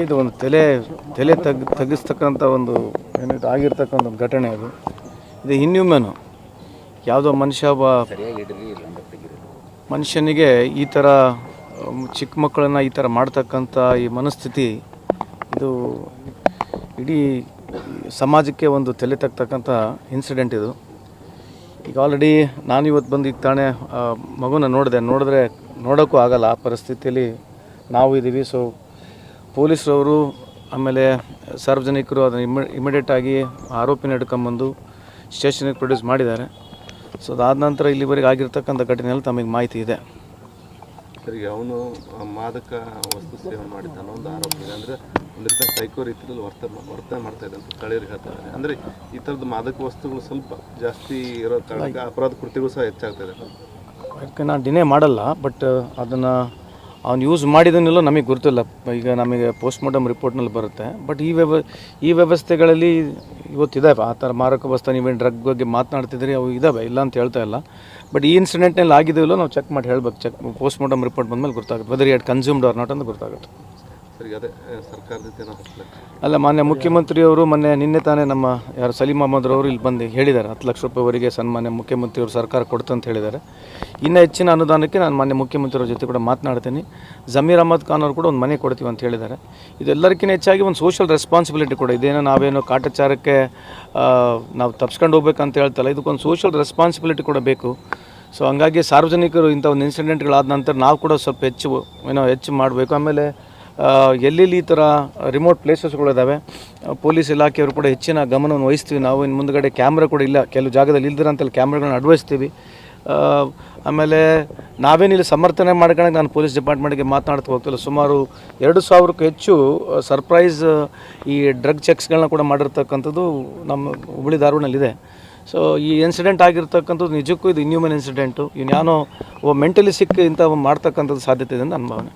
ಇದು ಒಂದು ತಲೆ ತಗ್ಗಿಸ್ತಕ್ಕಂಥ ಒಂದು ಏನಿದು ಆಗಿರ್ತಕ್ಕಂಥ ಒಂದು ಘಟನೆ ಅದು. ಇದು ಇನ್ಹ್ಯೂಮನು. ಯಾವುದೋ ಮನುಷ್ಯನಿಗೆ ಈ ಥರ ಚಿಕ್ಕ ಮಕ್ಕಳನ್ನು ಈ ಥರ ಮಾಡ್ತಕ್ಕಂಥ ಈ ಮನಸ್ಥಿತಿ ಇದು ಇಡೀ ಸಮಾಜಕ್ಕೆ ಒಂದು ತಲೆ ತಗ್ತಕ್ಕಂಥ ಇನ್ಸಿಡೆಂಟ್ ಇದು. ಈಗ ಆಲ್ರೆಡಿ ನಾನು ಇವತ್ತು ಬಂದು ಈಗ ತಾನೇ ಮಗುನ ನೋಡಿದ್ರೆ ನೋಡೋಕ್ಕೂ ಆಗಲ್ಲ ಆ ಪರಿಸ್ಥಿತಿಯಲ್ಲಿ ನಾವು ಇದ್ದೀವಿ. ಸೊ ಪೊಲೀಸರವರು ಆಮೇಲೆ ಸಾರ್ವಜನಿಕರು ಅದನ್ನು ಇಮಿಡಿಯೇಟಾಗಿ ಆರೋಪಿನ ಹಿಡ್ಕೊಂಬಂದು ಸ್ಟೇಷನಿಗೆ ಪ್ರೊಡ್ಯೂಸ್ ಮಾಡಿದ್ದಾರೆ. ಸೊ ಅದಾದ ನಂತರ ಇಲ್ಲಿವರೆಗೆ ಆಗಿರ್ತಕ್ಕಂಥ ಘಟನೆಯಲ್ಲಿ ತಮಗೆ ಮಾಹಿತಿ ಇದೆ. ಸರಿಗೆ ಅವನು ಮಾದಕ ವಸ್ತು ಸೇವನೆ ಮಾಡಿದ್ದಾನೆ ಒಂದು ಆರೋಪ ಇದೆ. ಅಂದರೆ ಒಂದು ರೀತಿ ಸೈಕೋ ರೀತಿಯಲ್ಲಿ ವರ್ತನೆ ಮಾಡ್ತಾ ಇದೆ ಅಂತ ಸ್ಥಳೀಯರಿಗೆ ಹೇಳ್ತಾರೆ. ಅಂದರೆ ಈ ಥರದ ಮಾದಕ ವಸ್ತುಗಳು ಸ್ವಲ್ಪ ಜಾಸ್ತಿ ಇರೋ ಕಾರಣಕ್ಕೆ ಅಪರಾಧ ಕೃತ್ಯಗಳು ಸಹ ಹೆಚ್ಚಾಗ್ತಾಯಿದೆ. ಯಾಕೆ ನಾನು ಡಿನೇ ಮಾಡಲ್ಲ, ಬಟ್ ಅದನ್ನು ಅವ್ನು ಯೂಸ್ ಮಾಡಿದನ್ನೆಲ್ಲ ನಮಗೆ ಗೊತ್ತಿಲ್ಲ. ಈಗ ನಮಗೆ ಪೋಸ್ಟ್ಮಾರ್ಟಮ್ ರಿಪೋರ್ಟ್ನಲ್ಲಿ ಬರುತ್ತೆ. ಬಟ್ ಈ ವ್ಯವಸ್ಥೆಗಳಲ್ಲಿ ಇವತ್ತಿದ್ದಾವೆ ಆ ಥರ ಮಾರಕ ವಸ್ತು. ನೀವೇನು ಡ್ರಗ್ ಬಗ್ಗೆ ಮಾತನಾಡ್ತಿದ್ದೀರಿ, ಅವು ಇದ್ದಾವೆ, ಇಲ್ಲ ಅಂತ ಹೇಳ್ತಾ ಇಲ್ಲ. ಬಟ್ ಈ ಇನ್ಸಿಡೆಂಟ್ನಲ್ಲಿ ಆಗಿದೆಯಲ್ಲೋ ನಾವು ಚೆಕ್ ಮಾಡಿ ಹೇಳ್ಬೇಕು. ಪೋಸ್ಟ್ಮಾರ್ಟಮ್ ರಿಪೋರ್ಟ್ ಬಂದಮೇಲೆ ಗೊತ್ತಾಗುತ್ತೆ whether it consumed or not ಅಂತ ಗೊತ್ತಾಗುತ್ತೆ. ಸರಿ, ಅದೇ ಸರ್ಕಾರದ ಅಲ್ಲ, ಮಾನ್ಯ ಮುಖ್ಯಮಂತ್ರಿಯವರು ನಿನ್ನೆ ತಾನೇ ನಮ್ಮ ಯಾರು ಸಲೀಂ ಅಹಮದ್ರವರು ಇಲ್ಲಿ ಬಂದು ಹೇಳಿದ್ದಾರೆ 10 ಲಕ್ಷ ರೂಪಾಯಿವರೆಗೆ ಸನ್ಮಾನ್ಯ ಮುಖ್ಯಮಂತ್ರಿಯವರು ಸರ್ಕಾರ ಕೊಡ್ತಂತ ಹೇಳಿದ್ದಾರೆ. ಇನ್ನೂ ಹೆಚ್ಚಿನ ಅನುದಾನಕ್ಕೆ ನಾನು ಮಾನ್ಯ ಮುಖ್ಯಮಂತ್ರಿಯವ್ರ ಜೊತೆ ಕೂಡ ಮಾತನಾಡ್ತೀನಿ. ಜಮೀರ್ ಅಹಮದ್ ಖಾನ್ ಅವರು ಕೂಡ ಒಂದು ಮನೆ ಕೊಡ್ತೀವಿ ಅಂತ ಹೇಳಿದ್ದಾರೆ. ಇದೆಲ್ಲರಿಗಿಂತ ಹೆಚ್ಚಾಗಿ ಒಂದು ಸೋಷಿಯಲ್ ರೆಸ್ಪಾನ್ಸಿಬಿಲಿಟಿ ಕೂಡ. ಇದೇನೋ ಕಾಟಾಚಾರಕ್ಕೆ ನಾವು ತಪ್ಸ್ಕೊಂಡು ಹೋಗ್ಬೇಕಂತ ಹೇಳ್ತಲ್ಲ, ಇದಕ್ಕೊಂದು ಸೋಷಿಯಲ್ ರೆಸ್ಪಾನ್ಸಿಬಿಲಿಟಿ ಕೂಡ ಬೇಕು. ಸೊ ಹಂಗಾಗಿ ಸಾರ್ವಜನಿಕರು ಇಂಥ ಒಂದು ಇನ್ಸಿಡೆಂಟ್ಗಳಾದ ನಂತರ ನಾವು ಕೂಡ ಸ್ವಲ್ಪ ಹೆಚ್ಚು ಮಾಡಬೇಕು. ಆಮೇಲೆ ಎಲ್ಲೆಲ್ಲಿ ಈ ಥರ ರಿಮೋಟ್ ಪ್ಲೇಸಸ್ಗಳಿದ್ದಾವೆ, ಪೊಲೀಸ್ ಇಲಾಖೆಯವರು ಕೂಡ ಹೆಚ್ಚಿನ ಗಮನವನ್ನು ವಹಿಸ್ತೀವಿ. ನಾವು ಇನ್ನು ಮುಂದುಗಡೆ ಕ್ಯಾಮ್ರಾ ಕೂಡ ಇಲ್ಲ, ಕೆಲವು ಜಾಗದಲ್ಲಿ ಇಲ್ದಿರಂತಲ್ಲಿ ಕ್ಯಾಮ್ರಾಗಳನ್ನ ಅಳವಡಿಸ್ತೀವಿ. ಆಮೇಲೆ ನಾವೇನಿಲ್ಲಿ ಸಮರ್ಥನೆ ಮಾಡ್ಕೊಳ್ಳೋಕೆ ನಾನು ಪೊಲೀಸ್ ಡಿಪಾರ್ಟ್ಮೆಂಟ್ಗೆ ಮಾತನಾಡ್ತಾ ಹೋಗ್ತಿಲ್ಲ. ಸುಮಾರು 2,000ಕ್ಕೂ ಹೆಚ್ಚು ಸರ್ಪ್ರೈಸ್ ಈ ಡ್ರಗ್ ಚೆಕ್ಸ್ಗಳನ್ನ ಕೂಡ ಮಾಡಿರ್ತಕ್ಕಂಥದ್ದು ನಮ್ಮ ಹುಬ್ಬಳ್ಳಿ ಧಾರವಾಡನಲ್ಲಿದೆ. ಸೊ ಈ ಇನ್ಸಿಡೆಂಟ್ ಆಗಿರ್ತಕ್ಕಂಥದ್ದು ನಿಜಕ್ಕೂ ಇದು ಇನ್ಹ್ಯೂಮನ್ ಇನ್ಸಿಡೆಂಟು. ಯಾನೋ ಮೆಂಟಲಿ ಸಿಕ್ ಇಂಥ ಮಾಡ್ತಕ್ಕಂಥದ್ದು ಸಾಧ್ಯತೆ ಇದೆ ಅಂತ ನನ್ನ ಭಾವನೆ.